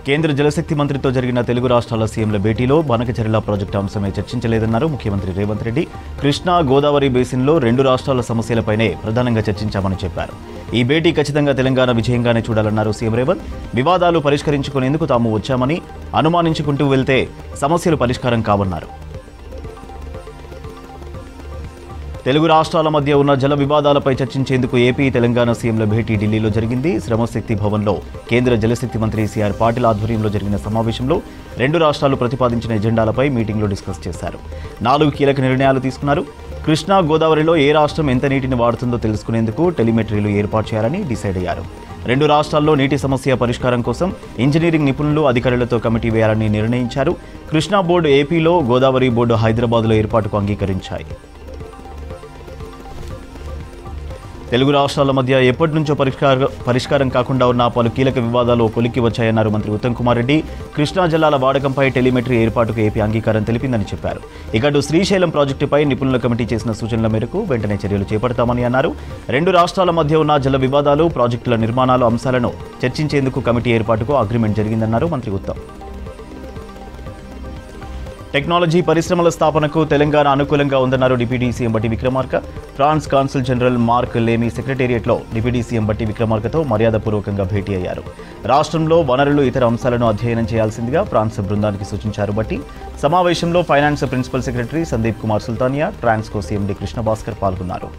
కేంద్ర జలశక్తి మంత్రితో జరిగిన తెలుగు రాష్ట్రాల సీఎంల భేటీలో బనకచెర్ల ప్రాజెక్టు అంశమే చర్చించలేదన్నారు ముఖ్యమంత్రి రేవంత్ రెడ్డి. కృష్ణా గోదావరి బేసిన్లో రెండు రాష్ట్రాల సమస్యలపైనే ప్రధానంగా చర్చించామని చెప్పారు. ఈ భేటీ ఖచ్చితంగా తెలంగాణ విజయంగానే చూడాలన్నారు సీఎం రేవంత్. వివాదాలు పరిష్కరించుకునేందుకు తాము వచ్చామని, అనుమానించుకుంటూ వెళ్తే సమస్యలు పరిష్కారం కావన్నారు. తెలుగు రాష్ట్రాల మధ్య ఉన్న జల వివాదాలపై చర్చించేందుకు ఏపీ తెలంగాణ సీఎంల భేటీ ఢిల్లీలో జరిగింది. శ్రమశక్తి భవన్లో కేంద్ర జలశక్తి మంత్రి సిఆర్ పాటిల్ ఆధ్వర్యంలో జరిగిన సమావేశంలో రెండు రాష్ట్రాలు ప్రతిపాదించిన ఎజెండాలపై మీటింగ్లో డిస్కస్ చేశారు. 4 కీలక నిర్ణయాలు తీసుకున్నారు. కృష్ణా గోదావరిలో ఏ రాష్ట్రం ఎంత నీటిని వాడుతుందో తెలుసుకునేందుకు టెలిమెట్రీలు ఏర్పాటు చేయాలని డిసైడ్ అయ్యారు. రెండు రాష్ట్రాల్లో నీటి సమస్య పరిష్కారం కోసం ఇంజనీరింగ్ నిపుణులు, అధికారులతో కమిటీ వేయాలని నిర్ణయించారు. కృష్ణా బోర్డు ఏపీలో, గోదావరి బోర్డు హైదరాబాద్లో ఏర్పాటుకు అంగీకరించాయి. తెలుగు రాష్ట్రాల మధ్య ఎప్పటి నుంచో పరిష్కారం కాకుండా ఉన్న పలు కీలక వివాదాలు కొలిక్కి వచ్చాయన్నారు మంత్రి ఉత్తమ్ కుమార్ రెడ్డి. కృష్ణా జలాల వాడకంపై టెలిమెట్రీ ఏర్పాటుకు ఏపీ అంగీకారం తెలిపిందని చెప్పారు. ఇక శ్రీశైలం ప్రాజెక్టుపై నిపుణుల కమిటీ చేసిన సూచనల మేరకు వెంటనే చర్యలు చేపడతామని అన్నారు. రెండు రాష్ట్రాల మధ్య ఉన్న జల వివాదాలు, ప్రాజెక్టుల నిర్మాణాలు అంశాలను చర్చించేందుకు కమిటీ ఏర్పాటుకు అగ్రిమెంట్ జరిగిందన్నారు మంత్రి ఉత్తమ్. టెక్నాలజీ పరిశ్రమల స్థాపనకు తెలంగాణ అనుకూలంగా ఉందన్నారు deputy CM Bhatti Vikramarka. France consul general Marc Lamy సెక్రటేరియట్లో డిప్యూటీ సీఎం బట్టి విక్రమార్కతో మర్యాదపూర్వకంగా భేటీ అయ్యారు. రాష్ట్రంలో వనరులు, ఇతర అంశాలను అధ్యయనం చేయాల్సిందిగా ఫ్రాన్స్ బృందానికి సూచించారు బట్టి. సమావేశంలో finance principal secretary Sandeep Kumar Sultania, Transco CMD Krishna Bhaskar పాల్గొన్నారు.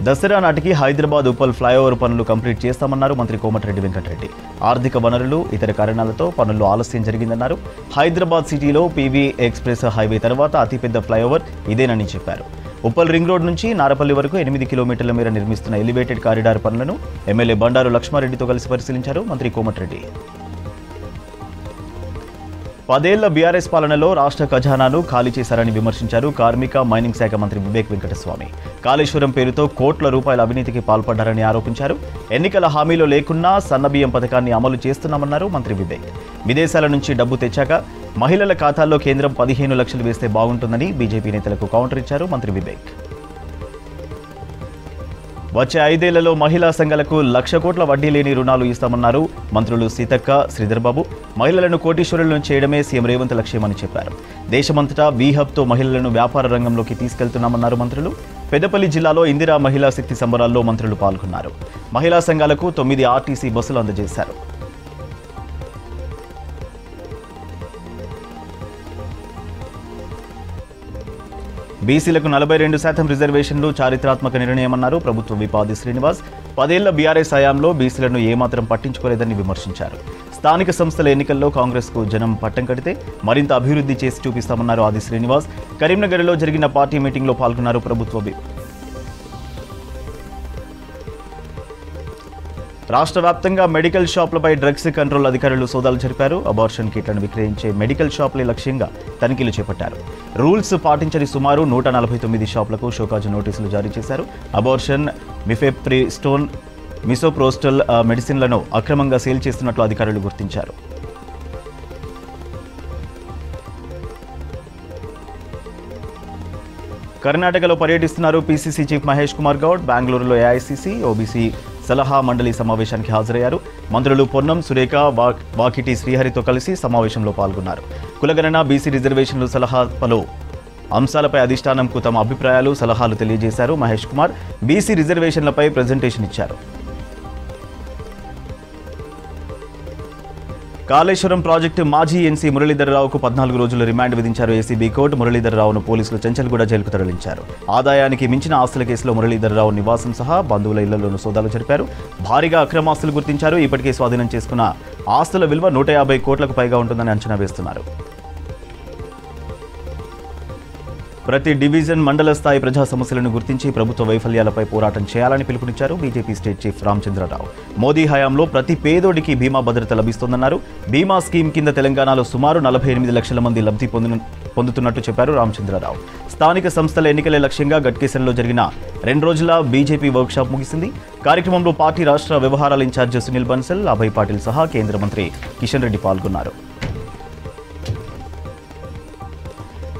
దసరా నాటికి హైదరాబాద్ ఉప్పల్ ఫ్లైఓవర్ పనులు కంప్లీట్ చేస్తామన్నారు మంత్రి కోమటిరెడ్డి వెంకటరెడ్డి. ఆర్థిక వనరులు, ఇతర కారణాలతో పనుల్లో ఆలస్యం జరిగిందన్నారు. హైదరాబాద్ సిటీలో పీవీ ఎక్స్ప్రెస్ హైవే తర్వాత అతిపెద్ద ఫ్లైఓవర్ ఇదేనని చెప్పారు. ఉప్పల్ రింగ్ రోడ్ నుంచి నారపల్లి వరకు 8 కిలోమీటర్ల మేర నిర్మిస్తున్న ఎలివేటెడ్ కారిడార్ పనులను ఎమ్మెల్యే బండారు లక్ష్మారెడ్డితో కలిసి పరిశీలించారు మంత్రి కోమటిరెడ్డి. 10 ఏళ్ల బీఆర్ఎస్ పాలనలో రాష్ట్ర ఖజానాను ఖాళీ చేశారని విమర్శించారు కార్మిక, మైనింగ్ శాఖ మంత్రి వివేక్ వెంకటస్వామి. కాళేశ్వరం పేరుతో కోట్ల రూపాయల అవినీతికి పాల్పడ్డారని ఆరోపించారు. ఎన్నికల హామీలో లేకున్నా సన్నబియ్యం పథకాన్ని అమలు చేస్తున్నామన్నారు మంత్రి వివేక్. విదేశాల నుంచి డబ్బు తెచ్చాక మహిళల ఖాతాల్లో కేంద్రం 15 లక్షలు వేస్తే బాగుంటుందని బీజేపీ నేతలకు కౌంటర్ ఇచ్చారు మంత్రి వివేక్. వచ్చే 5 ఏళ్లలో మహిళా సంఘాలకు 1,00,000 కోట్ల వడ్డీ లేని రుణాలు ఇస్తామన్నారు మంత్రులు సీతక్క, శ్రీధర్బాబు. మహిళలను కోటీశ్వరులను చేయడమే సీఎం రేవంత్ లక్ష్యమని చెప్పారు. దేశమంతటా వీహబ్తో మహిళలను వ్యాపార రంగంలోకి తీసుకెళ్తున్నామన్నారు మంత్రులు. పెద్దపల్లి జిల్లాలో ఇందిరా మహిళా శక్తి సంబరాల్లో మంత్రులు పాల్గొన్నారు. మహిళా సంఘాలకు 9 ఆర్టీసీ బస్సులు అందజేశారు. బీసీలకు 42% రిజర్వేషన్లు చారిత్రాత్మక నిర్ణయమన్నారు ప్రభుత్వ విప్ ఆది శ్రీనివాస్. 10 ఏళ్ల బీఆర్ఎస్ హయాంలో బీసీలను ఏమాత్రం పట్టించుకోలేదని విమర్శించారు. స్థానిక సంస్థల ఎన్నికల్లో కాంగ్రెస్కు జనం పట్టం కడితే మరింత అభివృద్ధి చేసి చూపిస్తామన్నారు ఆది శ్రీనివాస్. కరీంనగర్లో జరిగిన పార్టీ మీటింగ్లో పాల్గొన్నారు ప్రభుత్వ విప్. రాష్ట్ర వ్యాప్తంగా మెడికల్ షాపులపై డ్రగ్స్ కంట్రోల్ అధికారులు సోదాలు జరిపారు. అబార్షన్ కిట్లను విక్రయించే మెడికల్ షాపులే లక్ష్యంగా తనిఖీలు చేపట్టారు. రూల్స్ పాటించని సుమారు 149 షాపులకు షోకాజు నోటీసులు జారీ చేశారు. అబార్షన్, మిఫెప్రిస్టోన్, మిసోప్రోస్టల్ మెడిసిన్లను అక్రమంగా సేల్ చేస్తున్నట్లు అధికారులు గుర్తించారు. కర్ణాటకలో పర్యటిస్తున్నారు పీసీసీ చీఫ్ మహేష్ కుమార్ గౌడ్. బెంగళూరులో ఏఐసీసీ, ఓబీసీ సలహా మండలి సమావేశానికి హాజరయ్యారు. మంత్రులు పొన్నం, సురేఖ, వాకిటి శ్రీహరితో కలిసి సమావేశంలో పాల్గొన్నారు. కులగణన, బీసీ రిజర్వేషన్లు సలహా పలు అంశాలపై అధిష్టానంకు తమ అభిప్రాయాలు, సలహాలు తెలియజేశారు. మహేష్ కుమార్ బీసీ రిజర్వేషన్లపై ప్రజెంటేషన్ ఇచ్చారు. కాళేశ్వరం ప్రాజెక్టు మాజీ ఎన్సీ మురళీధర్రావుకు 14 రోజుల రిమాండ్ విధించారు ఏసీబీ కోర్టు. మురళీధర్రావును పోలీసులు చెంచల్గూడ జైలుకు తరలించారు. ఆదాయానికి మించిన ఆస్తుల కేసులో మురళీధర్రావు నివాసం సహా బంధువుల ఇళ్లలోనూ సోదాలు జరిపారు. భారీగా అక్రమాస్తులు గుర్తించారు. ఇప్పటికే స్వాధీనం చేసుకున్న ఆస్తుల విలువ 150 కోట్లకు పైగా ఉంటుందని అంచనా వేస్తున్నారు. ప్రతి డివిజన్, మండల స్థాయి ప్రజా సమస్యలను గుర్తించి ప్రభుత్వ వైఫల్యాలపై పోరాటం చేయాలని పిలుపునిచ్చారు BJP state chief Ramachandra Rao. Modi హయాంలో ప్రతి పేదోడికి బీమా భద్రత లభిస్తోందన్నారు. బీమా స్కీమ్ కింద తెలంగాణలో సుమారు 48 లక్షల మంది లబ్ధి పొందుతున్నట్టు చెప్పారు రామచంద్రరావు. స్థానిక సంస్థల ఎన్నికలే లక్ష్యంగా గట్కేసర్లో జరిగిన 2 రోజుల బీజేపీ వర్క్షాప్ ముగిసింది. కార్యక్రమంలో పార్టీ రాష్ట్ర వ్యవహారాల ఇన్ఛార్జ్ సునీల్ బన్సల్, అభయ్ పాటిల్ సహా కేంద్ర మంత్రి కిషన్ రెడ్డి పాల్గొన్నారు.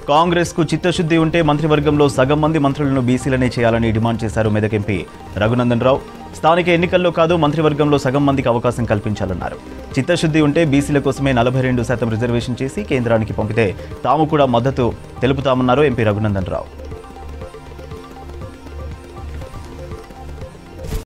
కాంగ్రెస్కు చిత్తశుద్ధి ఉంటే మంత్రివర్గంలో సగం మంది మంత్రులను బీసీలనే చేయాలని డిమాండ్ చేశారు మెదక్ ఎంపీ రఘునందన్ రావు. స్థానిక ఎన్నికల్లో కాదు మంత్రివర్గంలో సగం మందికి అవకాశం కల్పించాలన్నారు. చిత్తశుద్ధి ఉంటే బీసీల కోసమే 42% రిజర్వేషన్ చేసి కేంద్రానికి పంపితే తాము కూడా మద్దతు తెలుపుతామన్నారు ఎంపీ రఘునందన్ రావు.